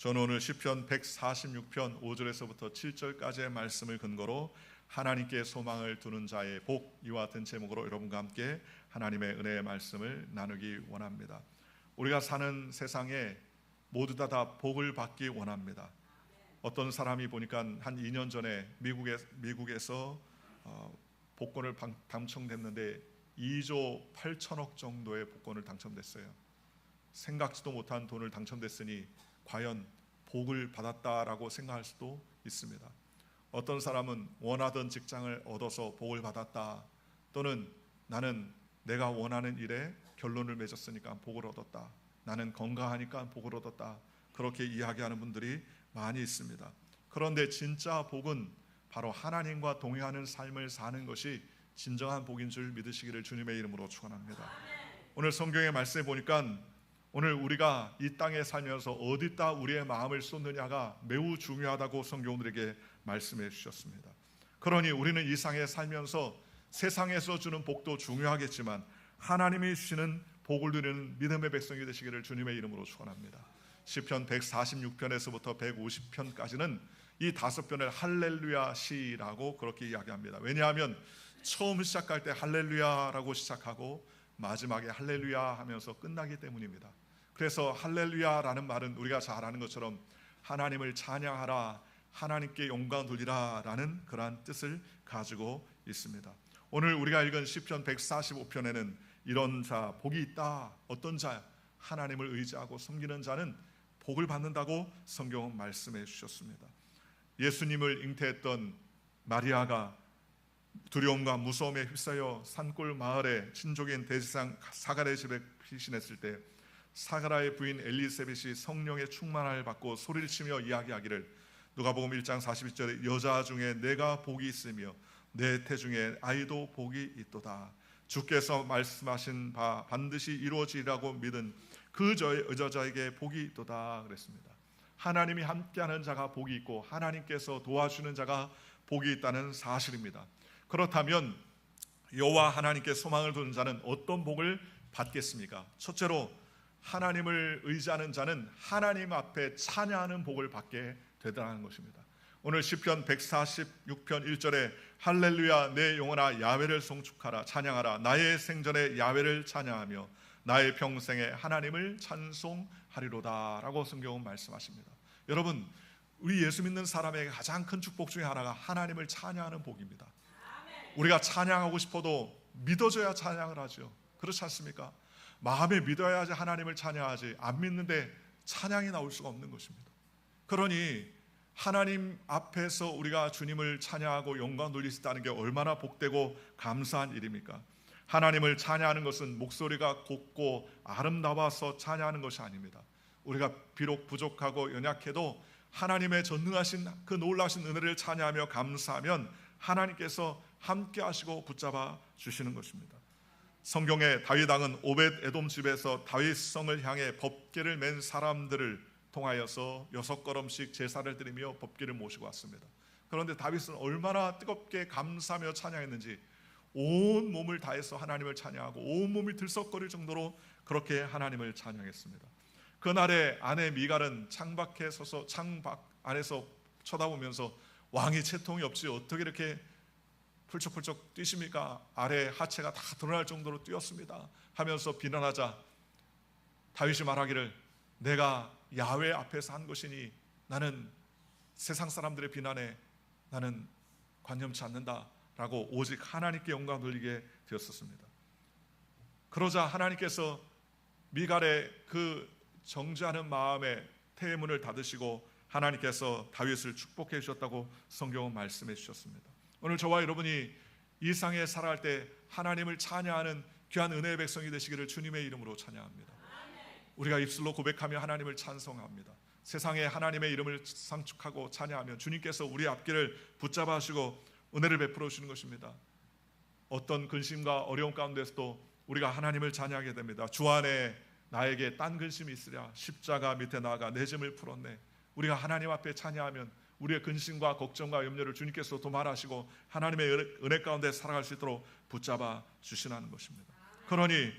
저는 오늘 시편 146편 5절에서부터 7절까지의 말씀을 근거로 하나님께 소망을 두는 자의 복, 이와 같은 제목으로 여러분과 함께 하나님의 은혜의 말씀을 나누기 원합니다. 우리가 사는 세상에 모두 다 복을 받기 원합니다. 어떤 사람이 보니까 한 2년 전에 미국에서 복권을 당첨됐는데 2조 8천억 정도의 복권을 당첨됐어요. 생각지도 못한 돈을 당첨됐으니 과연 복을 받았다라고 생각할 수도 있습니다. 어떤 사람은 원하던 직장을 얻어서 복을 받았다, 또는 나는 내가 원하는 일에 결론을 맺었으니까 복을 얻었다, 나는 건강하니까 복을 얻었다, 그렇게 이야기하는 분들이 많이 있습니다. 그런데 진짜 복은 바로 하나님과 동행하는 삶을 사는 것이 진정한 복인 줄 믿으시기를 주님의 이름으로 축원합니다. 오늘 성경의 말씀에 보니까 오늘 우리가 이 땅에 살면서 어디다 우리의 마음을 쏟느냐가 매우 중요하다고 성경들에게 말씀해 주셨습니다. 그러니 우리는 이 세상에 살면서 세상에서 주는 복도 중요하겠지만 하나님이 주시는 복을 누리는 믿음의 백성이 되시기를 주님의 이름으로 축원합니다. 시편 146편에서부터 150편까지는 이 5편을 할렐루야 시라고 그렇게 이야기합니다. 왜냐하면 처음 시작할 때 할렐루야라고 시작하고 마지막에 할렐루야 하면서 끝나기 때문입니다. 그래서 할렐루야라는 말은 우리가 잘 아는 것처럼 하나님을 찬양하라, 하나님께 영광 돌리라 라는 그러한 뜻을 가지고 있습니다. 오늘 우리가 읽은 시편 145편에는 이런 자, 복이 있다. 어떤 자? 하나님을 의지하고 섬기는 자는 복을 받는다고 성경은 말씀해 주셨습니다. 예수님을 잉태했던 마리아가 두려움과 무서움에 휩싸여 산골 마을에 친족인 대제사장 사가랴의 집에 피신했을 때 사가랴의 부인 엘리사벳이 성령의 충만함을 받고 소리를 치며 이야기하기를, 누가복음 1장 42절에 여자 중에 내가 복이 있으며 내 태중에 아이도 복이 있도다. 주께서 말씀하신 바 반드시 이루어지리라고 믿은 그 여자에게 복이 있도다 그랬습니다. 하나님이 함께하는 자가 복이 있고 하나님께서 도와주는 자가 복이 있다는 사실입니다. 그렇다면 여호와 하나님께 소망을 두는 자는 어떤 복을 받겠습니까? 첫째로 하나님을 의지하는 자는 하나님 앞에 찬양하는 복을 받게 되더라는 것입니다. 오늘 시편 146편 1절에 할렐루야 내 영혼아 야훼를 송축하라, 찬양하라, 나의 생전에 야훼를 찬양하며 나의 평생에 하나님을 찬송하리로다 라고 성경은 말씀하십니다. 여러분, 우리 예수 믿는 사람에게 가장 큰 축복 중에 하나가 하나님을 찬양하는 복입니다. 우리가 찬양하고 싶어도 믿어줘야 찬양을 하죠. 그렇지 않습니까? 마음에 믿어야지 하나님을 찬양하지, 안 믿는데 찬양이 나올 수가 없는 것입니다. 그러니 하나님 앞에서 우리가 주님을 찬양하고 영광 돌릴 수 있다는 게 얼마나 복되고 감사한 일입니까? 하나님을 찬양하는 것은 목소리가 곱고 아름다워서 찬양하는 것이 아닙니다. 우리가 비록 부족하고 연약해도 하나님의 전능하신 그 놀라신 은혜를 찬양하며 감사하면 하나님께서 함께 하시고 붙잡아 주시는 것입니다. 성경에 다윗 왕은 오벳 에돔 집에서 다윗성을 향해 법궤를 맨 사람들을 통하여서 6걸음씩 제사를 드리며 법궤를 모시고 왔습니다. 그런데 다윗은 얼마나 뜨겁게 감사하며 찬양했는지 온 몸을 다해서 하나님을 찬양하고 온 몸이 들썩거릴 정도로 그렇게 하나님을 찬양했습니다. 그날에 아내 미갈은 창밖에 서서 창밖 안에서 쳐다보면서 왕이 채통이 없이 어떻게 이렇게 펄쩍펄쩍 뛰십니까? 아래 하체가 다 드러날 정도로 뛰었습니다 하면서 비난하자 다윗이 말하기를, 내가 야훼 앞에서 한 것이니 나는 세상 사람들의 비난에 나는 관념치 않는다 라고 오직 하나님께 영광 돌리게 되었었습니다. 그러자 하나님께서 미갈의 그 정죄하는 마음에 태문을 닫으시고 하나님께서 다윗을 축복해 주셨다고 성경은 말씀해 주셨습니다. 오늘 저와 여러분이 이 세상에 살아갈 때 하나님을 찬양하는 귀한 은혜의 백성이 되시기를 주님의 이름으로 찬양합니다. 우리가 입술로 고백하며 하나님을 찬송합니다. 세상에 하나님의 이름을 상축하고 찬양하면 주님께서 우리 앞길을 붙잡아 주시고 은혜를 베풀어 주시는 것입니다. 어떤 근심과 어려움 가운데서도 우리가 하나님을 찬양하게 됩니다. 주 안에 나에게 딴 근심이 있으랴 십자가 밑에 나아가 내 짐을 풀었네. 우리가 하나님 앞에 찬양하면 우리의 근심과 걱정과 염려를 주님께서 도말하시고 하나님의 은혜 가운데 살아갈 수 있도록 붙잡아 주시라는 것입니다. 그러니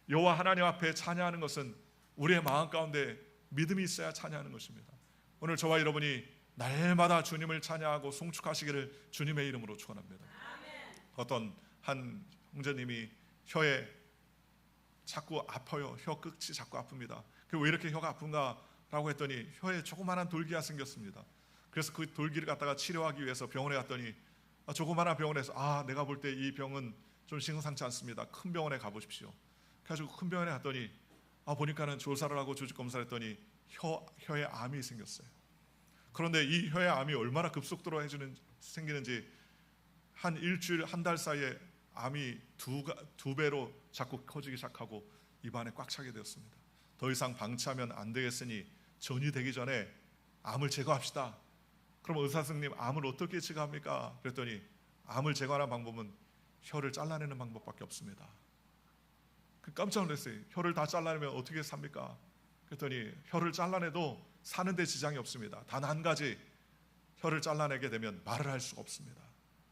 여호와 하나님 앞에 찬양하는 것은 우리의 마음 가운데 믿음이 있어야 찬양하는 것입니다. 오늘 저와 여러분이 날마다 주님을 찬양하고 송축하시기를 주님의 이름으로 축원합니다. 어떤 한 형제님이 혀에 자꾸 아파요. 혀 끝이 자꾸 아픕니다. 왜 이렇게 혀가 아픈가 라고 했더니 혀에 조그마한 돌기가 생겼습니다. 그래서 그 돌기를 갖다가 치료하기 위해서 병원에 갔더니 조그마한 병원에서 내가 볼 때 이 병은 좀 심상치 않습니다. 큰 병원에 가보십시오. 그래가지고 큰 병원에 갔더니 보니까는 조사를 하고 조직 검사를 했더니 혀에 암이 생겼어요. 그런데 이 혀에 암이 얼마나 급속도로 생기는지 한 일주일 한 달 사이에 암이 두 배로 자꾸 커지기 시작하고 입안에 꽉 차게 되었습니다. 더 이상 방치하면 안 되겠으니 전이 되기 전에 암을 제거합시다. 그럼 의사 선생님, 암을 어떻게 제거합니까? 그랬더니 암을 제거하는 방법은 혀를 잘라내는 방법밖에 없습니다. 깜짝 놀랐어요. 혀를 다 잘라내면 어떻게 삽니까? 그랬더니 혀를 잘라내도 사는데 지장이 없습니다. 단 한 가지, 혀를 잘라내게 되면 말을 할 수가 없습니다.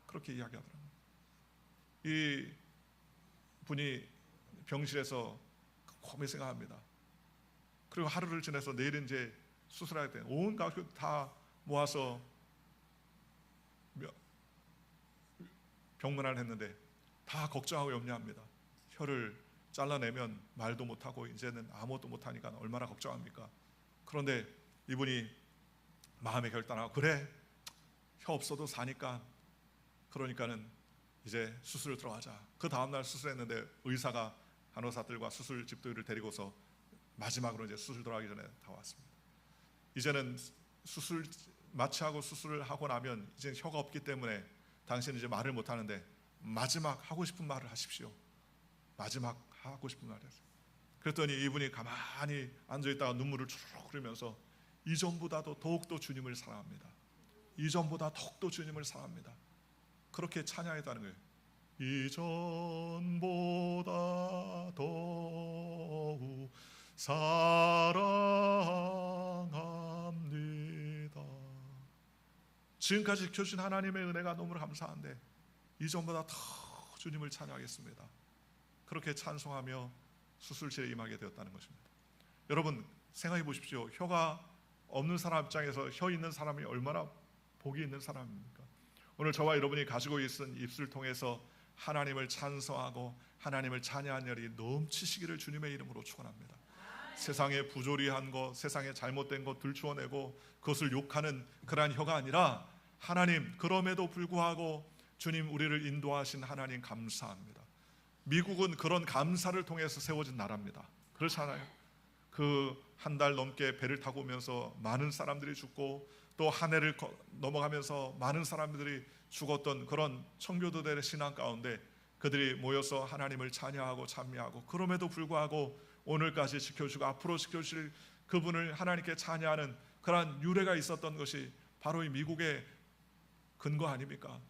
그렇게 이야기하더라고요. 이 분이 병실에서 곰곰이 생각합니다. 그리고 하루를 지내서 내일은 이제 수술할 때 온 가족 다 모아서 병문안을 했는데 다 걱정하고 염려합니다. 혀를 잘라내면 말도 못하고 이제는 아무것도 못하니까 얼마나 걱정합니까? 그런데 이분이 마음의 결단하고 그래, 혀 없어도 사니까 그러니까는 이제 수술을 들어가자. 그 다음날 수술했는데 의사가 간호사들과 수술 집도를 데리고서 마지막으로 이제 수술 들어가기 전에 다 왔습니다. 이제는 수술 마취하고 수술을 하고 나면 이제 혀가 없기 때문에 당신은 이제 말을 못 하는데 마지막 하고 싶은 말을 하십시오. 마지막 하고 싶은 말을 하세요. 그랬더니 이분이 가만히 앉아있다가 눈물을 주르륵 흐르면서 이전보다도 더욱더 주님을 사랑합니다. 이전보다 더욱더 주님을 사랑합니다. 그렇게 찬양했다는 거예요. 이전보다 더욱 사랑합니다. 지금까지 지켜주신 하나님의 은혜가 너무 감사한데 이전보다 더 주님을 찬양하겠습니다. 그렇게 찬송하며 수술실에 임하게 되었다는 것입니다. 여러분 생각해 보십시오. 혀가 없는 사람 입장에서 혀 있는 사람이 얼마나 복이 있는 사람입니까? 오늘 저와 여러분이 가지고 있는 입술을 통해서 하나님을 찬송하고 하나님을 찬양하는 열이 넘치시기를 주님의 이름으로 축원합니다. 세상에 부조리한 것, 세상에 잘못된 것 들추어내고 그것을 욕하는 그러한 혀가 아니라 하나님, 그럼에도 불구하고 주님 우리를 인도하신 하나님 감사합니다. 미국은 그런 감사를 통해서 세워진 나라입니다. 그렇잖아요. 그 한 달 넘게 배를 타고 오면서 많은 사람들이 죽고 또 한 해를 넘어가면서 많은 사람들이 죽었던 그런 청교도들의 신앙 가운데 그들이 모여서 하나님을 찬양하고 찬미하고 그럼에도 불구하고 오늘까지 지켜주고 앞으로 지켜주실 그분을 하나님께 찬양하는 그러한 유래가 있었던 것이 바로 이 미국의 근거 아닙니까?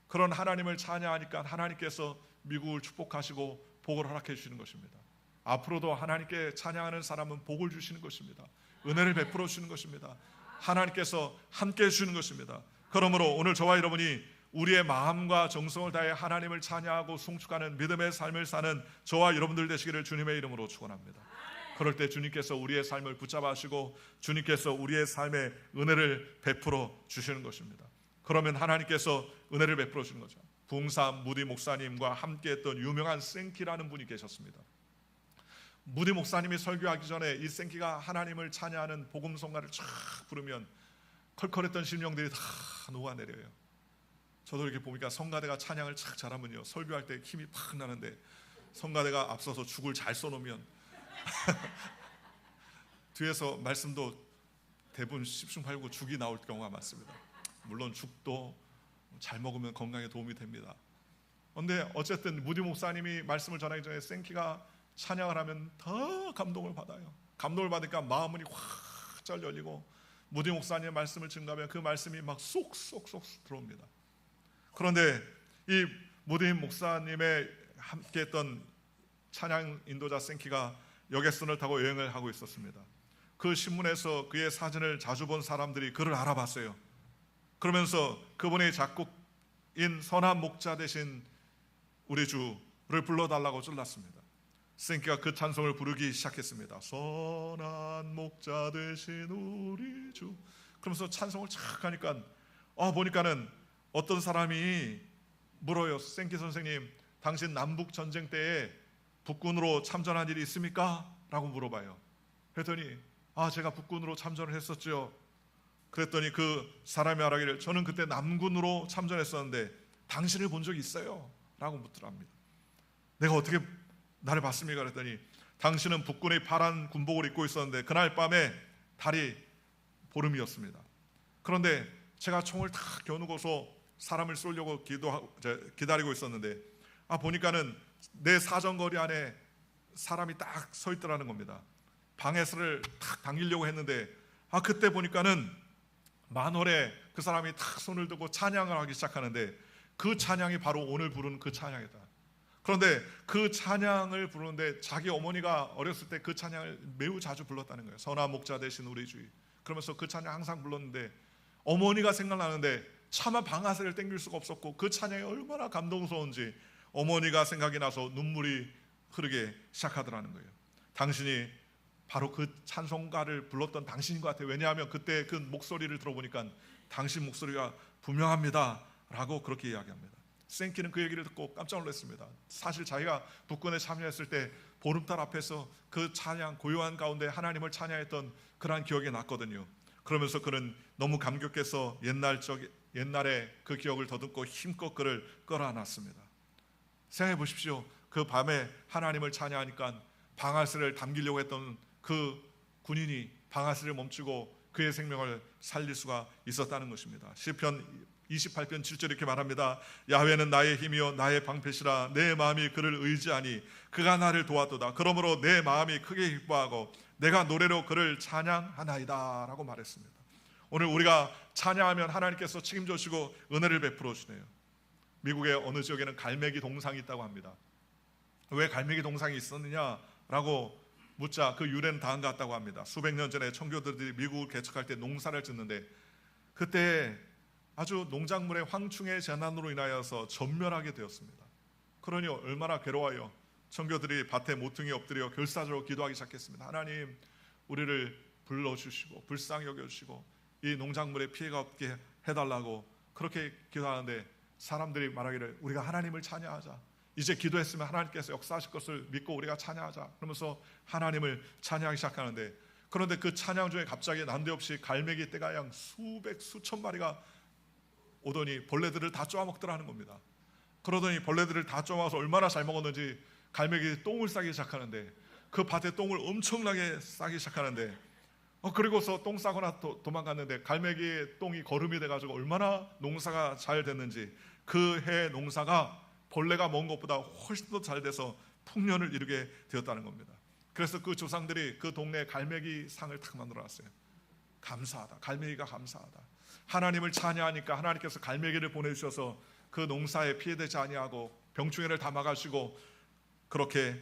그런 하나님을 찬양하니까 하나님께서 미국을 축복하시고 복을 허락해 주시는 것입니다. 앞으로도 하나님께 찬양하는 사람은 복을 주시는 것입니다. 은혜를 베풀어 주시는 것입니다. 하나님께서 함께 해주시는 것입니다. 그러므로 오늘 저와 여러분이 우리의 마음과 정성을 다해 하나님을 찬양하고 송축하는 믿음의 삶을 사는 저와 여러분들 되시기를 주님의 이름으로 축원합니다. 그럴 때 주님께서 우리의 삶을 붙잡아 주시고 주님께서 우리의 삶에 은혜를 베풀어 주시는 것입니다. 그러면 하나님께서 은혜를 베풀어 주는 거죠. 부흥사 무디 목사님과 함께했던 유명한 생키라는 분이 계셨습니다. 무디 목사님이 설교하기 전에 이 생키가 하나님을 찬양하는 복음성가를 쫙 부르면 컬컬했던 심령들이 다 녹아내려요. 저도 이렇게 보니까 성가대가 찬양을 착 잘하면요 설교할 때 힘이 팍 나는데 성가대가 앞서서 죽을 잘 써놓으면 뒤에서 말씀도 대부분 십중팔구 죽이 나올 경우가 많습니다. 물론 죽도 잘 먹으면 건강에 도움이 됩니다. 그런데 어쨌든 무디 목사님이 말씀을 전하기 전에 생키가 찬양을 하면 더 감동을 받아요. 감동을 받으니까 마음이 확 잘 열리고 무디 목사님의 말씀을 증거하면 그 말씀이 막 쏙쏙쏙 들어옵니다. 그런데 이 무디 목사님의 함께했던 찬양 인도자 생키가 여객선을 타고 여행을 하고 있었습니다. 그 신문에서 그의 사진을 자주 본 사람들이 그를 알아봤어요. 그러면서 그분의 작곡인 선한 목자 되신 우리 주를 불러달라고 쫄랐습니다. 생키가 그 찬송을 부르기 시작했습니다. 선한 목자 되신 우리 주. 그러면서 찬송을 착 하니까 보니까는 어떤 사람이 물어요. 생키 선생님, 당신 남북 전쟁 때에 북군으로 참전한 일이 있습니까? 라고 물어봐요. 그랬더니 제가 북군으로 참전을 했었죠. 그랬더니 그 사람이 말하기를, 저는 그때 남군으로 참전했었는데 당신을 본 적이 있어요? 라고 묻더랍니다. 내가 어떻게 나를 봤습니까? 그랬더니 당신은 북군의 파란 군복을 입고 있었는데 그날 밤에 달이 보름이었습니다. 그런데 제가 총을 탁 겨누고서 사람을 쏘려고 기다리고 있었는데 보니까는 내 사정거리 안에 사람이 딱 서 있더라는 겁니다. 방해쇠를 탁 당기려고 했는데 그때 보니까는 만월에 그 사람이 탁 손을 들고 찬양을 하기 시작하는데 그 찬양이 바로 오늘 부른 그 찬양이다. 그런데 그 찬양을 부르는데 자기 어머니가 어렸을 때 그 찬양을 매우 자주 불렀다는 거예요. 선한 목자 되신 우리 주님. 그러면서 그 찬양 항상 불렀는데 어머니가 생각나는데 차마 방아쇠를 당길 수가 없었고 그 찬양이 얼마나 감동스러운지 어머니가 생각이 나서 눈물이 흐르게 시작하더라는 거예요. 당신이 바로 그 찬송가를 불렀던 당신인 것 같아요. 왜냐하면 그때 그 목소리를 들어보니까 당신 목소리가 분명합니다 라고 그렇게 이야기합니다. 생키는 그 얘기를 듣고 깜짝 놀랐습니다. 사실 자기가 북군에 참여했을 때 보름달 앞에서 그 찬양, 고요한 가운데 하나님을 찬양했던 그러한 기억이 났거든요. 그러면서 그는 너무 감격해서 옛날에 그 기억을 더듬고 힘껏 그를 끌어안았습니다. 생각해 보십시오. 그 밤에 하나님을 찬양하니까 방아쇠를 당기려고 했던 그 군인이 방아쇠를 멈추고 그의 생명을 살릴 수가 있었다는 것입니다. 시편 28편 7절 이렇게 말합니다. 야훼는 나의 힘이요 나의 방패시라. 내 마음이 그를 의지하니 그가 나를 도왔도다. 그러므로 내 마음이 크게 기뻐하고 내가 노래로 그를 찬양하나이다 라고 말했습니다. 오늘 우리가 찬양하면 하나님께서 책임져 주시고 은혜를 베풀어 주시네요. 미국의 어느 지역에는 갈매기 동상이 있다고 합니다. 왜 갈매기 동상이 있었느냐라고 묻자 그 유래는 다음 같다고 합니다. 수백 년 전에 청교도들이 미국을 개척할 때 농사를 짓는데 그때 아주 농작물의 황충의 재난으로 인하여서 전멸하게 되었습니다. 그러니 얼마나 괴로워요. 청교들이 밭에 모퉁이 엎드려 결사적으로 기도하기 시작했습니다. 하나님, 우리를 불러주시고 불쌍히 여겨주시고 이 농작물에 피해가 없게 해달라고 그렇게 기도하는데 사람들이 말하기를 우리가 하나님을 찬양하자. 이제 기도했으면 하나님께서 역사하실 것을 믿고 우리가 찬양하자. 그러면서 하나님을 찬양하기 시작하는데 그런데 그 찬양 중에 갑자기 난데없이 갈매기 떼가 양 수천 마리가 오더니 벌레들을 다 쪼아먹더라는 겁니다. 그러더니 벌레들을 다 쪼아먹어서 얼마나 잘 먹었는지 갈매기 똥을 싸기 시작하는데 그 밭에 똥을 엄청나게 싸기 시작하는데 그리고서 똥 싸거나 도망갔는데 갈매기의 똥이 거름이 돼가지고 얼마나 농사가 잘 됐는지 그 해 농사가 벌레가 먹은 것보다 훨씬 더 잘 돼서 풍년을 이루게 되었다는 겁니다. 그래서 그 조상들이 그 동네에 갈매기 상을 탁 만들어놨어요. 감사하다. 갈매기가 감사하다. 하나님을 찬양하니까 하나님께서 갈매기를 보내주셔서 그 농사에 피해되지 아니하고 병충해를 다 막아주시고 그렇게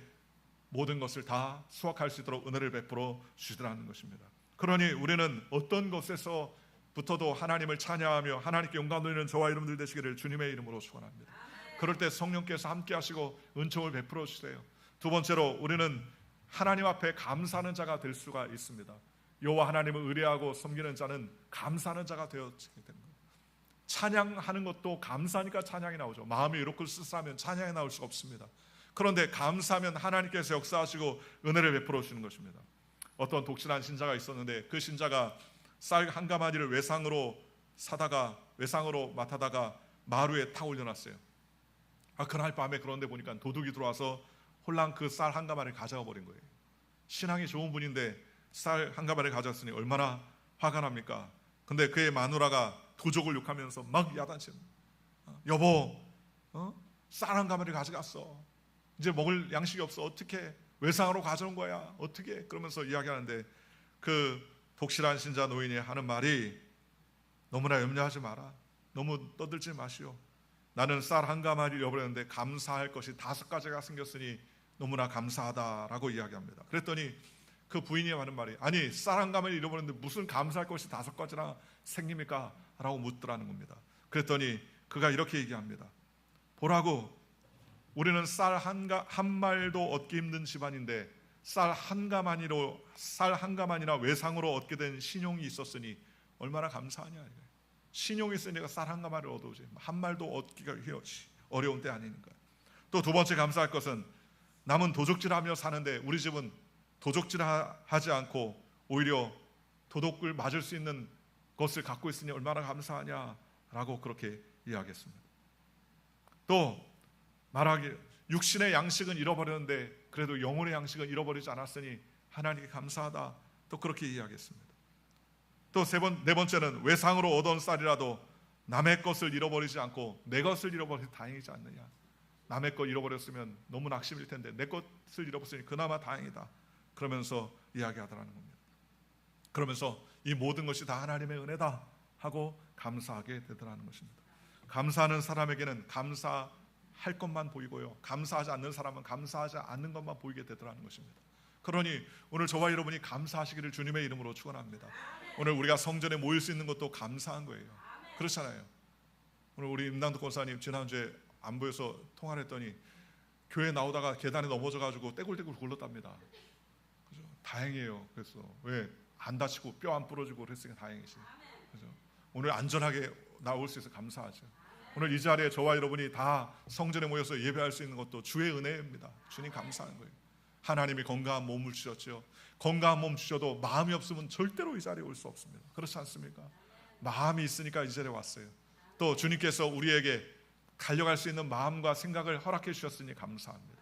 모든 것을 다 수확할 수 있도록 은혜를 베풀어 주시더라는 것입니다. 그러니 우리는 어떤 것에서부터도 하나님을 찬양하며 하나님께 영광 돌리는 저와 여러분들 되시기를 주님의 이름으로 축원합니다. 그럴 때 성령께서 함께 하시고 은총을 베풀어 주세요. 두 번째로 우리는 하나님 앞에 감사하는 자가 될 수가 있습니다. 여호와 하나님을 의뢰하고 섬기는 자는 감사하는 자가 되어지게 됩니다. 찬양하는 것도 감사하니까 찬양이 나오죠. 마음이 이렇게 쓰싸면 찬양이 나올 수가 없습니다. 그런데 감사하면 하나님께서 역사하시고 은혜를 베풀어 주시는 것입니다. 어떤 독실한 신자가 있었는데 그 신자가 쌀 한 가마니를 외상으로 맡아다가 마루에 타 올려놨어요. 그날 밤에 그런데 보니까 도둑이 들어와서 홀랑 그 쌀 한 가마를 가져가 버린 거예요. 신앙이 좋은 분인데 쌀 한 가마를 가져왔으니 얼마나 화가 납니까? 근데 그의 마누라가 도적을 욕하면서 막 야단칩니다. 여보, 쌀 한 가마를 가져갔어. 이제 먹을 양식이 없어. 어떻게? 외상으로 가져온 거야. 어떻게? 그러면서 이야기하는데 그 독실한 신자 노인이 하는 말이 너무나 염려하지 마라. 너무 떠들지 마시오. 나는 쌀 한 가마를 잃어버렸는데 감사할 것이 5가지가 생겼으니 너무나 감사하다라고 이야기합니다. 그랬더니 그 부인이 하는 말이 아니 쌀 한 가마를 잃어버렸는데 무슨 감사할 것이 5가지나 생깁니까? 라고 묻더라는 겁니다. 그랬더니 그가 이렇게 얘기합니다. 보라고 우리는 쌀 한 말도 얻기 힘든 집안인데 쌀 한 가마니나 외상으로 얻게 된 신용이 있었으니 얼마나 감사하냐 이거예요. 신용이 있으니까 쌀 한 가마를 얻어오지 한 말도 얻기가 어려운 때 아니니까. 또 두 번째 감사할 것은 남은 도적질하며 사는데 우리 집은 도적질하지 않고 오히려 도둑을 맞을 수 있는 것을 갖고 있으니 얼마나 감사하냐라고 그렇게 이야기했습니다. 또 말하기 육신의 양식은 잃어버렸는데 그래도 영혼의 양식은 잃어버리지 않았으니 하나님께 감사하다. 또 그렇게 이야기했습니다. 또 네 번째는 외상으로 얻은 쌀이라도 남의 것을 잃어버리지 않고 내 것을 잃어버려서 다행이지 않느냐. 남의 것 잃어버렸으면 너무 낙심일 텐데 내 것을 잃어버렸으니 그나마 다행이다. 그러면서 이야기하더라는 겁니다. 그러면서 이 모든 것이 다 하나님의 은혜다 하고 감사하게 되더라는 것입니다. 감사하는 사람에게는 감사할 것만 보이고요, 감사하지 않는 사람은 감사하지 않는 것만 보이게 되더라는 것입니다. 그러니 오늘 저와 여러분이 감사하시기를 주님의 이름으로 축원합니다. 오늘 우리가 성전에 모일 수 있는 것도 감사한 거예요. 그렇잖아요. 오늘 우리 임남도 권사님 지난주에 안 보여서 통화를 했더니 교회 나오다가 계단에 넘어져가지고 떼굴떼굴 굴렀답니다. 그죠? 다행이에요. 그래서 왜 안 다치고 뼈 안 부러지고 그랬으니까 다행이지. 그죠? 오늘 안전하게 나올 수 있어서 감사하죠. 오늘 이 자리에 저와 여러분이 다 성전에 모여서 예배할 수 있는 것도 주의 은혜입니다. 주님 감사한 거예요. 하나님이 건강한 몸을 주셨죠. 건강한 몸 주셔도 마음이 없으면 절대로 이 자리에 올 수 없습니다. 그렇지 않습니까? 마음이 있으니까 이 자리에 왔어요. 또 주님께서 우리에게 달려갈 수 있는 마음과 생각을 허락해 주셨으니 감사합니다.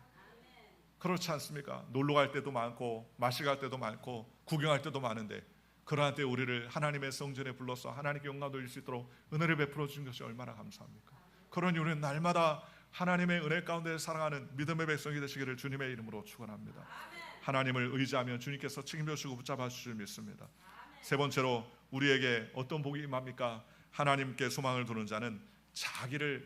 그렇지 않습니까? 놀러 갈 때도 많고 마실 갈 때도 많고 구경할 때도 많은데 그러한 때 우리를 하나님의 성전에 불러서 하나님께 영광 돌릴 수 있도록 은혜를 베풀어 주신 것이 얼마나 감사합니까? 그러니 우리는 날마다 하나님의 은혜 가운데 살아가는 믿음의 백성이 되시기를 주님의 이름으로 축원합니다. 하나님을 의지하면 주님께서 책임져 주시고 붙잡아 주실 줄 믿습니다. 세 번째로 우리에게 어떤 복이 임합니까? 하나님께 소망을 두는 자는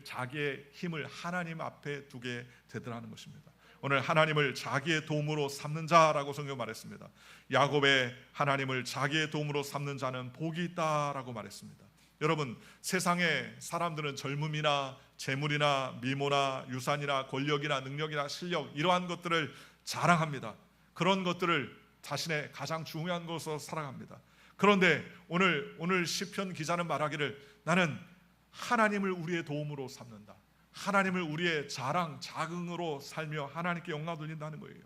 자기의 힘을 하나님 앞에 두게 되더라는 것입니다. 오늘 하나님을 자기의 도움으로 삼는 자라고 성경 말했습니다. 야곱의 하나님을 자기의 도움으로 삼는 자는 복이 있다라고 말했습니다. 여러분, 세상의 사람들은 젊음이나 재물이나 미모나 유산이나 권력이나 능력이나 실력 이러한 것들을 자랑합니다. 그런 것들을 자신의 가장 중요한 것으로 살아갑니다. 그런데 오늘 시편 기자는 말하기를 나는 하나님을 우리의 도움으로 삼는다. 하나님을 우리의 자랑, 자긍으로 살며 하나님께 영광 돌린다는 거예요.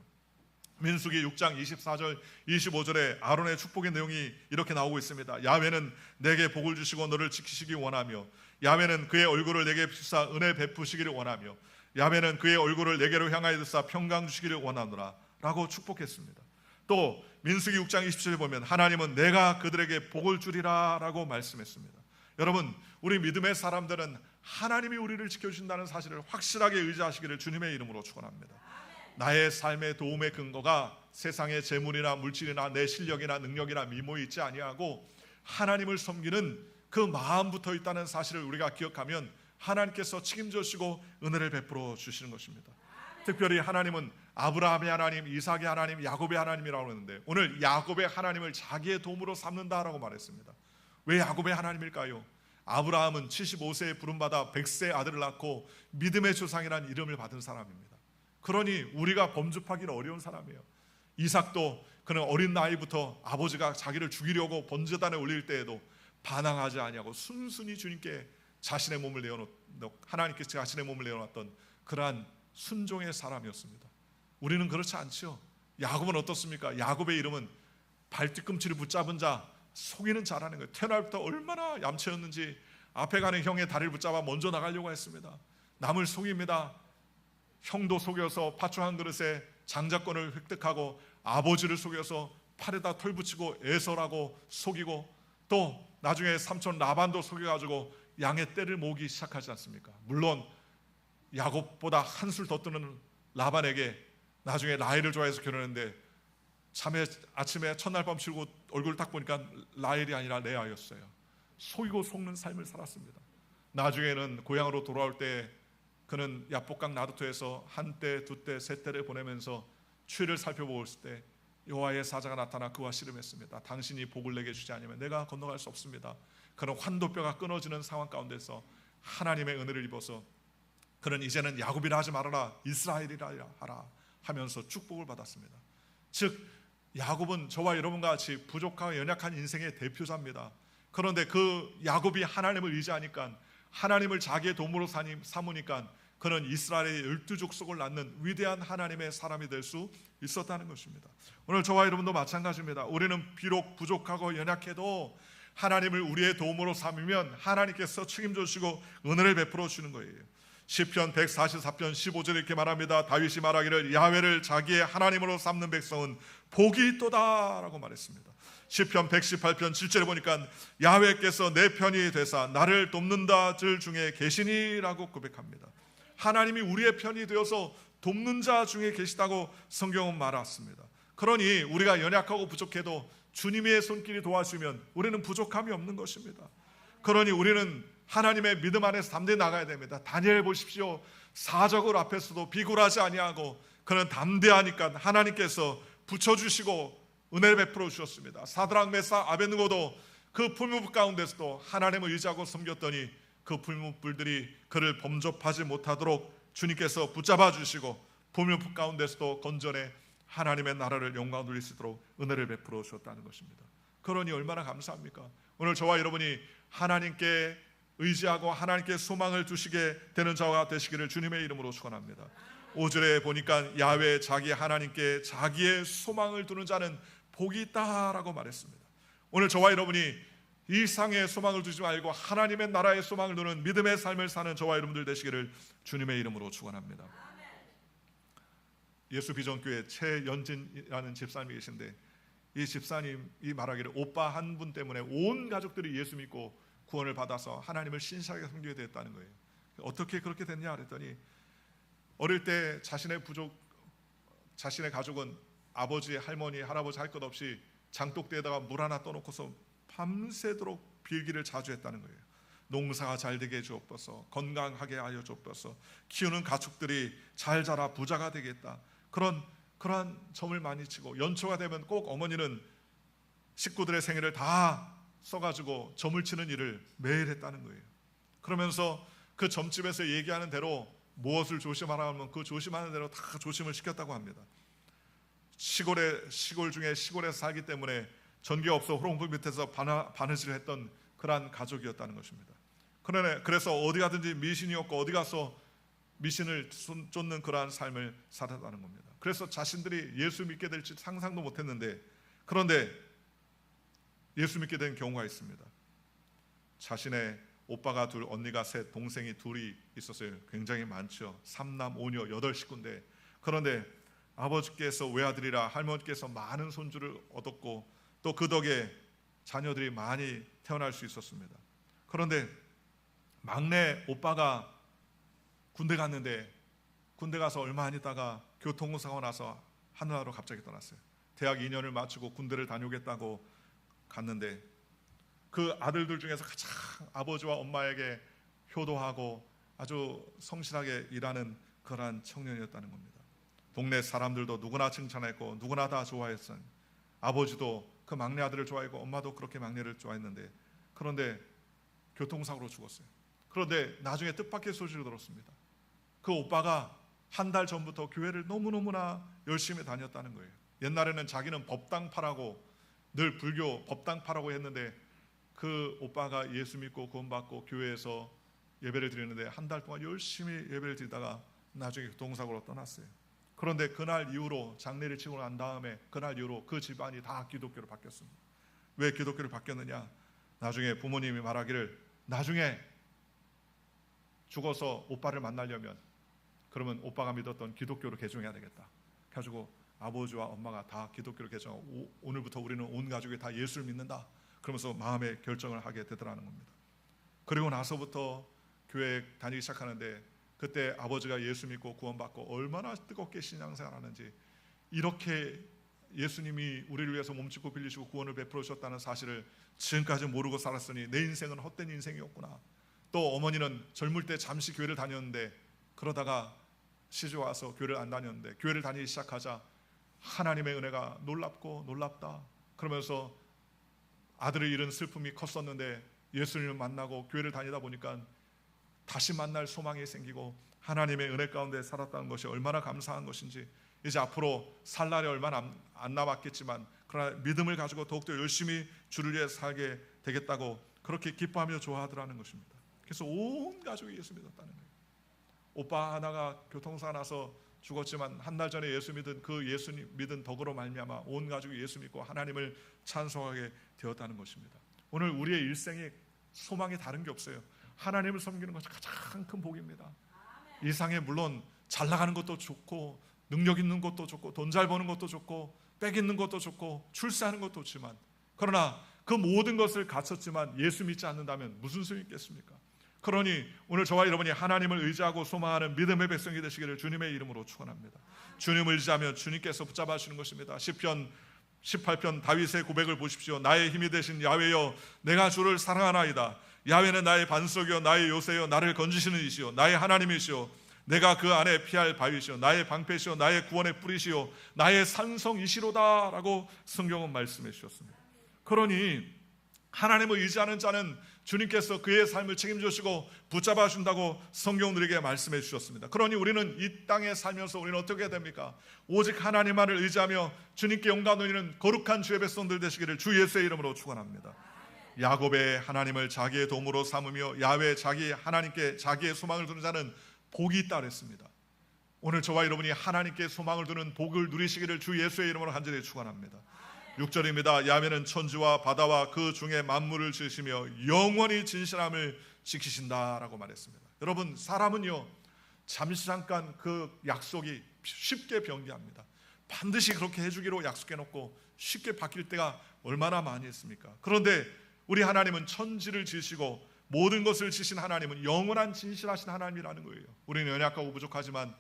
민수기 6장 24절 25절에 아론의 축복의 내용이 이렇게 나오고 있습니다. 야훼는 내게 복을 주시고 너를 지키시기 원하며 야훼는 그의 얼굴을 내게 비추사 은혜 베푸시기를 원하며 야훼는 그의 얼굴을 내게로 향하여 드사 평강 주시기를 원하노라 라고 축복했습니다. 또 민수기 6장 27절에 보면 하나님은 내가 그들에게 복을 주리라 라고 말씀했습니다. 여러분, 우리 믿음의 사람들은 하나님이 우리를 지켜주신다는 사실을 확실하게 의지하시기를 주님의 이름으로 축원합니다. 나의 삶의 도움의 근거가 세상의 재물이나 물질이나 내 실력이나 능력이나 미모에 있지 아니하고 하나님을 섬기는 그 마음부터 있다는 사실을 우리가 기억하면 하나님께서 책임져 주시고 은혜를 베풀어 주시는 것입니다. 특별히 하나님은 아브라함의 하나님, 이삭의 하나님, 야곱의 하나님이라고 하는데 오늘 야곱의 하나님을 자기의 도움으로 삼는다라고 말했습니다. 왜 야곱의 하나님일까요? 아브라함은 75세에 부름받아 100세 아들을 낳고 믿음의 조상이라는 이름을 받은 사람입니다. 그러니 우리가 범접하기는 어려운 사람이에요. 이삭도 그는 어린 나이부터 아버지가 자기를 죽이려고 번제단에 올릴 때에도 반항하지 아니하고 순순히 주님께 자신의 몸을 하나님께 자신의 몸을 내어놨던 그러한 순종의 사람이었습니다. 우리는 그렇지 않죠. 야곱은 어떻습니까? 야곱의 이름은 발뒤꿈치를 붙잡은 자, 속이는 자라는 거예요. 태어날부터 얼마나 얌체였는지 앞에 가는 형의 다리를 붙잡아 먼저 나가려고 했습니다. 남을 속입니다. 형도 속여서 팥죽 한 그릇에 장자권을 획득하고 아버지를 속여서 팔에다 털 붙이고 에서라고 속이고 또 나중에 삼촌 라반도 속여가지고 양의 떼를 모으기 시작하지 않습니까? 물론 야곱보다 한술 더 뜨는 라반에게 나중에 라헬을 좋아해서 결혼했는데 아침에 첫날 밤 치르고 얼굴을 딱 보니까 라헬이 아니라 레아였어요. 속이고 속는 삶을 살았습니다. 나중에는 고향으로 돌아올 때 그는 야복강 나루토에서 한 때, 두 때, 세 때를 보내면서 추위를 살펴보았을 때 여호와의 사자가 나타나 그와 씨름했습니다. 당신이 복을 내게 주지 않으면 내가 건너갈 수 없습니다. 그는 환도뼈가 끊어지는 상황 가운데서 하나님의 은혜를 입어서 그는 이제는 야곱이라 하지 말아라 이스라엘이라 하라 하면서 축복을 받았습니다. 즉 야곱은 저와 여러분과 같이 부족하고 연약한 인생의 대표자입니다. 그런데 그 야곱이 하나님을 의지하니까, 하나님을 자기의 도움으로 삼으니까 그는 이스라엘의 12족속을 낳는 위대한 하나님의 사람이 될 수 있었다는 것입니다. 오늘 저와 여러분도 마찬가지입니다. 우리는 비록 부족하고 연약해도 하나님을 우리의 도움으로 삼으면 하나님께서 책임져 주시고 은혜를 베풀어 주는 거예요. 시편 144편 15절에 이렇게 말합니다. 다윗이 말하기를 야훼를 자기의 하나님으로 삼는 백성은 복이 있도다 라고 말했습니다. 시편 118편 7절에 보니까 야훼께서 내 편이 되사 나를 돕는다 들 중에 계시니라고 고백합니다. 하나님이 우리의 편이 되어서 돕는 자 중에 계시다고 성경은 말했습니다. 그러니 우리가 연약하고 부족해도 주님의 손길이 도와주면 우리는 부족함이 없는 것입니다. 그러니 우리는 하나님의 믿음 안에서 담대히 나가야 됩니다. 다니엘 보십시오. 사적을 앞에서도 비굴하지 아니하고 그는 담대하니까 하나님께서 붙여주시고 은혜를 베풀어 주셨습니다. 사드락 메사 아벳느고도 그 풀무불 가운데서도 하나님을 의지하고 섬겼더니 그 풀무불들이 그를 범접하지 못하도록 주님께서 붙잡아 주시고 풀무불 가운데서도 건전해 하나님의 나라를 영광 돌릴 수 있도록 은혜를 베풀어 주셨다는 것입니다. 그러니 얼마나 감사합니까? 오늘 저와 여러분이 하나님께 의지하고 하나님께 소망을 두시게 되는 자가 되시기를 주님의 이름으로 축원합니다. 5절에 보니까 야훼 자기 하나님께 자기의 소망을 두는 자는 복이 있다라고 말했습니다. 오늘 저와 여러분이 이 세상에 소망을 두지 말고 하나님의 나라의 소망을 두는 믿음의 삶을 사는 저와 여러분들 되시기를 주님의 이름으로 축원합니다. 예수 비전교회 최연진이라는 집사님이 계신데 이 집사님이 말하기를 오빠 한 분 때문에 온 가족들이 예수 믿고 구원을 받아서 하나님을 신실하게 섬기게 됐다는 거예요. 어떻게 그렇게 됐냐 그랬더니 어릴 때 자신의 가족은 아버지, 할머니, 할아버지 할 것 없이 장독대에다가 물 하나 떠놓고서 밤새도록 빌기를 자주 했다는 거예요. 농사가 잘 되게 해주옵소서, 건강하게 하여 주옵소서, 키우는 가축들이 잘 자라 부자가 되겠다. 그러한 점을 많이 치고 연초가 되면 꼭 어머니는 식구들의 생일을 다 써가지고 점을 치는 일을 매일 했다는 거예요. 그러면서 그 점집에서 얘기하는 대로 무엇을 조심하라 하면 그 조심하는 대로 다 조심을 시켰다고 합니다. 시골 중에 시골에서 살기 때문에 전기가 없어 호롱불 밑에서 바느질을 했던 그러한 가족이었다는 것입니다. 그래서 어디 가든지 미신이었고 어디 가서 미신을 쫓는 그러한 삶을 살았다는 겁니다. 그래서 자신들이 예수 믿게 될지 상상도 못했는데, 그런데 예수 믿게 된 경우가 있습니다. 자신의 오빠가 둘, 언니가 셋, 동생이 둘이 있었어요. 굉장히 많죠. 3남 5녀 8식구인데, 그런데 아버지께서 외아들이라 할머니께서 많은 손주를 얻었고 또 그 덕에 자녀들이 많이 태어날 수 있었습니다. 그런데 막내 오빠가 군대 갔는데 군대 가서 얼마 안 있다가 교통사고 나서 하늘나라로 갑자기 떠났어요. 대학 2년을 마치고 군대를 다녀오겠다고 갔는데 그 아들들 중에서 가장 아버지와 엄마에게 효도하고 아주 성실하게 일하는 그러한 청년이었다는 겁니다. 동네 사람들도 누구나 칭찬했고 누구나 다 좋아했어요. 아버지도 그 막내 아들을 좋아했고 엄마도 그렇게 막내를 좋아했는데, 그런데 교통사고로 죽었어요. 그런데 나중에 뜻밖의 소식을 들었습니다. 그 오빠가 한 달 전부터 교회를 너무너무나 열심히 다녔다는 거예요. 옛날에는 자기는 법당파라고 늘 불교 법당파라고 했는데 그 오빠가 예수 믿고 구원받고 교회에서 예배를 드리는데 한 달 동안 열심히 예배를 드리다가 나중에 교통사고로 떠났어요. 그런데 그날 이후로 장례를 치고 난 다음에 그날 이후로 그 집안이 다 기독교로 바뀌었습니다. 왜 기독교로 바뀌었느냐? 나중에 부모님이 말하기를 나중에 죽어서 오빠를 만나려면 그러면 오빠가 믿었던 기독교로 개종해야 되겠다. 그래가지고 아버지와 엄마가 다 기독교로 개종하고 오늘부터 우리는 온 가족이 다 예수를 믿는다. 그러면서 마음의 결정을 하게 되더라는 겁니다. 그리고 나서부터 교회 다니기 시작하는데 그때 아버지가 예수 믿고 구원받고 얼마나 뜨겁게 신앙생활하는지, 이렇게 예수님이 우리를 위해서 몸짓고 빌리시고 구원을 베풀어 주셨다는 사실을 지금까지 모르고 살았으니 내 인생은 헛된 인생이었구나. 또 어머니는 젊을 때 잠시 교회를 다녔는데 그러다가 시집 와서 교회를 안 다녔는데 교회를 다니기 시작하자 하나님의 은혜가 놀랍고 놀랍다. 그러면서 아들을 잃은 슬픔이 컸었는데 예수님을 만나고 교회를 다니다 보니까 다시 만날 소망이 생기고 하나님의 은혜 가운데 살았다는 것이 얼마나 감사한 것인지, 이제 앞으로 살 날이 얼마 안 남았겠지만 그러나 믿음을 가지고 더욱더 열심히 주를 위해 살게 되겠다고 그렇게 기뻐하며 좋아하더라는 것입니다. 그래서 온 가족이 예수 믿었다는 거예요. 오빠 하나가 교통사고 나서 죽었지만 한 달 전에 예수 믿은 그 예수 믿은 덕으로 말미암아 온 가족이 예수 믿고 하나님을 찬송하게 되었다는 것입니다. 오늘 우리의 일생에 소망이 다른 게 없어요. 하나님을 섬기는 것이 가장 큰 복입니다. 이 세상에 물론 잘 나가는 것도 좋고 능력 있는 것도 좋고 돈 잘 버는 것도 좋고 빽 있는 것도 좋고 출세하는 것도 좋지만, 그러나 그 모든 것을 갖췄지만 예수 믿지 않는다면 무슨 소용이 있겠습니까? 그러니 오늘 저와 여러분이 하나님을 의지하고 소망하는 믿음의 백성이 되시기를 주님의 이름으로 축원합니다. 주님을 의지하면 주님께서 붙잡아 주시는 것입니다. 시편 18편 다윗의 고백을 보십시오. 나의 힘이 되신 야훼여 내가 주를 사랑하나이다. 야훼는 나의 반석이요 나의 요새요 나를 건지시는 이시요 나의 하나님이시요 내가 그 안에 피할 바위시요 나의 방패시요 나의 구원의 뿌리시요 나의 산성이시로다 라고 성경은 말씀해 주셨습니다. 그러니 하나님을 의지하는 자는 주님께서 그의 삶을 책임져 주시고 붙잡아 준다고 성경은 우리에게 말씀해 주셨습니다. 그러니 우리는 이 땅에 살면서 우리는 어떻게 해야 됩니까? 오직 하나님만을 의지하며 주님께 영광 돌리는 거룩한 주의 백성들 되시기를 주 예수의 이름으로 축원합니다. 야곱의 하나님을 자기의 도움으로 삼으며 야훼 자기 하나님께 자기의 소망을 두는 자는 복이 있다 그랬습니다. 오늘 저와 여러분이 하나님께 소망을 두는 복을 누리시기를 주 예수의 이름으로 간절히 축원합니다. 6절입니다. 야훼는 천지와 바다와 그 중에 만물을 지으시며 영원히 진실함을 지키신다라고 말했습니다. 여러분, 사람은요 잠시 잠깐 그 약속이 쉽게 변개합니다. 반드시 그렇게 해주기로 약속해놓고 쉽게 바뀔 때가 얼마나 많이 있습니까? 그런데 우리 하나님은 천지를 지으시고 모든 것을 지으신 하나님은 영원한 진실하신 하나님이라는 거예요. 우리는 연약하고 부족하지만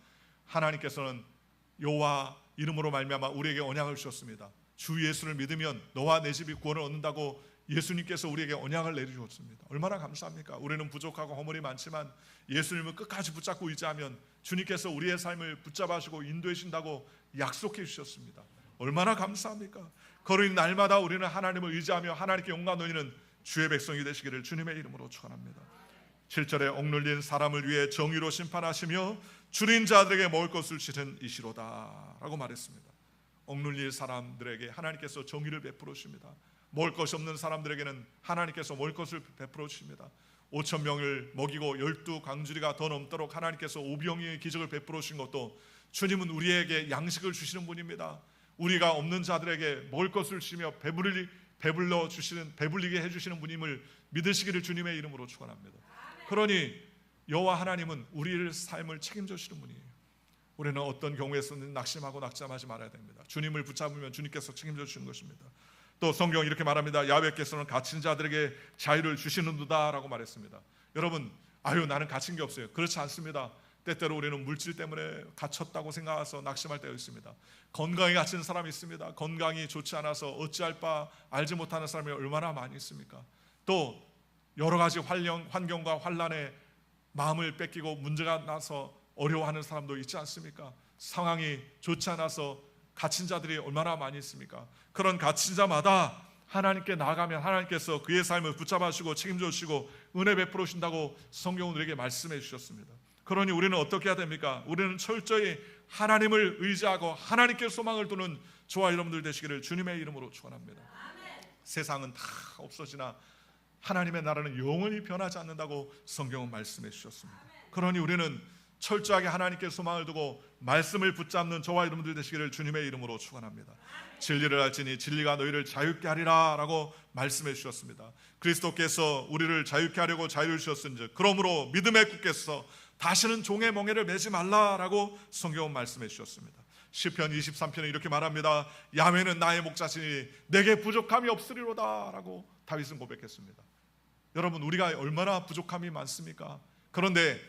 하나님께서는 여호와 이름으로 말미암아 우리에게 언약을 주셨습니다. 주 예수를 믿으면 너와 내 집이 구원을 얻는다고 예수님께서 우리에게 언약을 내주셨습니다. 얼마나 감사합니까? 우리는 부족하고 허물이 많지만 예수님을 끝까지 붙잡고 의지하면 주님께서 우리의 삶을 붙잡아주고 인도해 주신다고 약속해 주셨습니다. 얼마나 감사합니까? 그러니 날마다 우리는 하나님을 의지하며 하나님께 영광 돌리는 주의 백성이 되시기를 주님의 이름으로 축원합니다. 7절에 억눌린 사람을 위해 정의로 심판하시며 줄인 자들에게 먹을 것을 주신 이시로다 라고 말했습니다. 억눌릴 사람들에게 하나님께서 정의를 베풀어 주십니다. 먹을 것이 없는 사람들에게는 하나님께서 먹을 것을 베풀어 주십니다. 5천 명을 먹이고 12광주리가 더 넘도록 하나님께서 오병이의 기적을 베풀어 주신 것도 주님은 우리에게 양식을 주시는 분입니다. 우리가 없는 자들에게 먹을 것을 주시며 배불리게 해주시는 분임을 믿으시기를 주님의 이름으로 축원합니다. 그러니 여호와 하나님은 우리의 삶을 책임져 주시는 분이에요. 우리는 어떤 경우에서는 낙심하고 낙담하지 말아야 됩니다. 주님을 붙잡으면 주님께서 책임져 주시는 것입니다. 또 성경은 이렇게 말합니다. 야훼께서는 갇힌 자들에게 자유를 주시는도다 라고 말했습니다. 여러분, 나는 갇힌 게 없어요. 그렇지 않습니다. 때때로 우리는 물질 때문에 갇혔다고 생각해서 낙심할 때가 있습니다. 건강에 갇힌 사람이 있습니다. 건강이 좋지 않아서 어찌할 바 알지 못하는 사람이 얼마나 많이 있습니까? 또 여러 가지 환경과 환난에 마음을 뺏기고 문제가 나서 어려워하는 사람도 있지 않습니까? 상황이 좋지 않아서 갇힌 자들이 얼마나 많이 있습니까? 그런 갇힌 자마다 하나님께 나아가면 하나님께서 그의 삶을 붙잡아 주시고 책임져 주시고 은혜 베풀어 주신다고 성경은 우리에게 말씀해 주셨습니다. 그러니 우리는 어떻게 해야 됩니까? 우리는 철저히 하나님을 의지하고 하나님께 소망을 두는 저와 여러분들 되시기를 주님의 이름으로 축원합니다. 세상은 다 없어지나 하나님의 나라는 영원히 변하지 않는다고 성경은 말씀해 주셨습니다. 그러니 우리는 철저하게 하나님께 소망을 두고 말씀을 붙잡는 저와 여러분들 되시기를 주님의 이름으로 축원합니다. 진리를 알지니 진리가 너희를 자유케 하리라 라고 말씀해 주셨습니다. 그리스도께서 우리를 자유케 하려고 자유를 주셨은즉 그러므로 믿음에 굳겠어 다시는 종의 멍에를 매지 말라라고 성경은 말씀해 주셨습니다. 시편 23편에 이렇게 말합니다. 야훼는 나의 목자시니 내게 부족함이 없으리로다 라고 다윗은 고백했습니다. 여러분, 우리가 얼마나 부족함이 많습니까? 그런데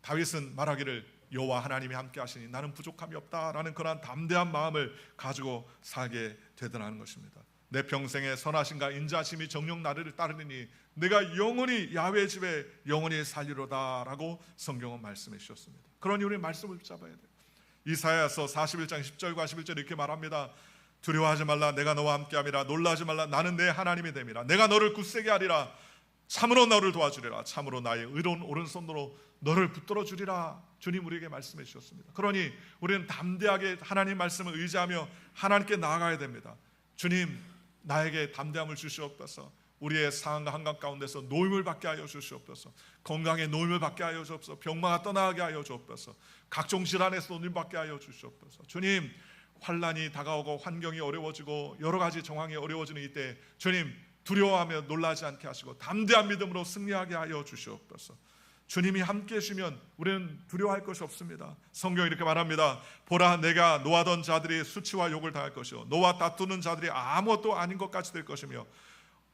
다윗은 말하기를 여호와 하나님이 함께 하시니 나는 부족함이 없다라는 그러한 담대한 마음을 가지고 살게 되더라는 것입니다. 내 평생에 선하신가 인자심이 정녕 나를 따르니 내가 영원히 야훼 집에 영원히 살리로다 라고 성경은 말씀해 주셨습니다. 그러니 우리 말씀을 붙잡아야 돼요. 이사야서 41장 10절과 11절 이렇게 말합니다. 두려워하지 말라 내가 너와 함께함이라 놀라지 말라 나는 내 하나님이 됨이라 내가 너를 굳세게 하리라 참으로 너를 도와주리라 참으로 나의 의로운 오른손으로 너를 붙들어 주리라 주님 우리에게 말씀해 주셨습니다. 그러니 우리는 담대하게 하나님 말씀을 의지하며 하나님께 나아가야 됩니다. 주님, 나에게 담대함을 주시옵소서. 우리의 상황과 한강 가운데서 노임을 받게 하여 주시옵소서. 건강의 노임을 받게 하여 주옵소서. 병마가 떠나게 하여 주옵소서. 각종 질환에서 노임 받게 하여 주시옵소서. 주님, 환난이 다가오고 환경이 어려워지고 여러 가지 정황이 어려워지는 이때 주님, 두려워하며 놀라지 않게 하시고 담대한 믿음으로 승리하게 하여 주시옵소서. 주님이 함께 해주시면 우리는 두려워할 것이 없습니다. 성경이 이렇게 말합니다. 보라, 내가 노하던 자들이 수치와 욕을 당할 것이요 너와 다투는 자들이 아무것도 아닌 것 같이 될 것이며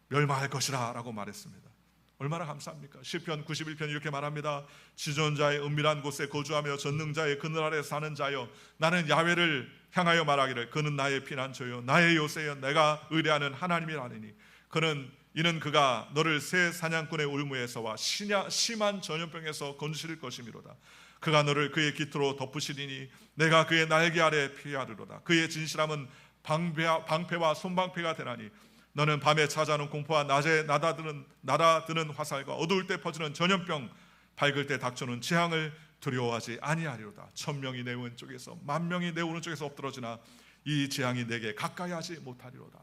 멸망할 것이라 라고 말했습니다. 얼마나 감사합니까? 시편 91편 이렇게 말합니다. 지존자의 은밀한 곳에 거주하며 전능자의 그늘 아래 사는 자여, 나는 야훼를 향하여 말하기를 그는 나의 피난처요 나의 요새여 내가 의뢰하는 하나님이라니. 이는 그가 너를 새 사냥꾼의 울무에서와 심한 전염병에서 건지실 것이미로다. 그가 너를 그의 깃으로 덮으시리니 내가 그의 날개 아래 피하리로다. 그의 진실함은 방패와 손방패가 되나니 너는 밤에 찾아오는 공포와 낮에 날아드는 화살과 어두울 때 퍼지는 전염병, 밝을 때 닥쳐오는 재앙을 두려워하지 아니하리로다. 1000명이 내 왼쪽에서 10,000명이 내 오른쪽에서 엎드러지나 이 재앙이 내게 가까이 하지 못하리로다.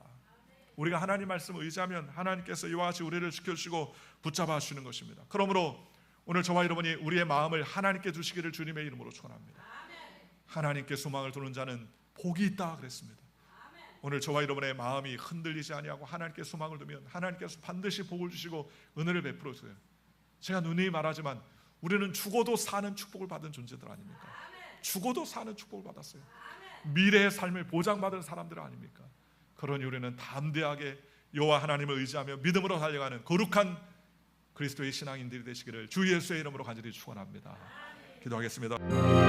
우리가 하나님 말씀을 의지하면 하나님께서 이와 같이 우리를 지켜주시고 붙잡아 주시는 것입니다. 그러므로 오늘 저와 여러분이 우리의 마음을 하나님께 주시기를 주님의 이름으로 축원합니다. 하나님께 소망을 두는 자는 복이 있다 그랬습니다. 오늘 저와 여러분의 마음이 흔들리지 아니하고 하나님께 소망을 두면 하나님께서 반드시 복을 주시고 은혜를 베풀어 주세요. 제가 누누이 말하지만 우리는 죽어도 사는 축복을 받은 존재들 아닙니까? 죽어도 사는 축복을 받았어요. 미래의 삶을 보장받은 사람들 아닙니까? 그러니 우리는 담대하게 여호와 하나님을 의지하며 믿음으로 달려가는 거룩한 그리스도의 신앙인들이 되시기를 주 예수의 이름으로 간절히 축원합니다. 기도하겠습니다.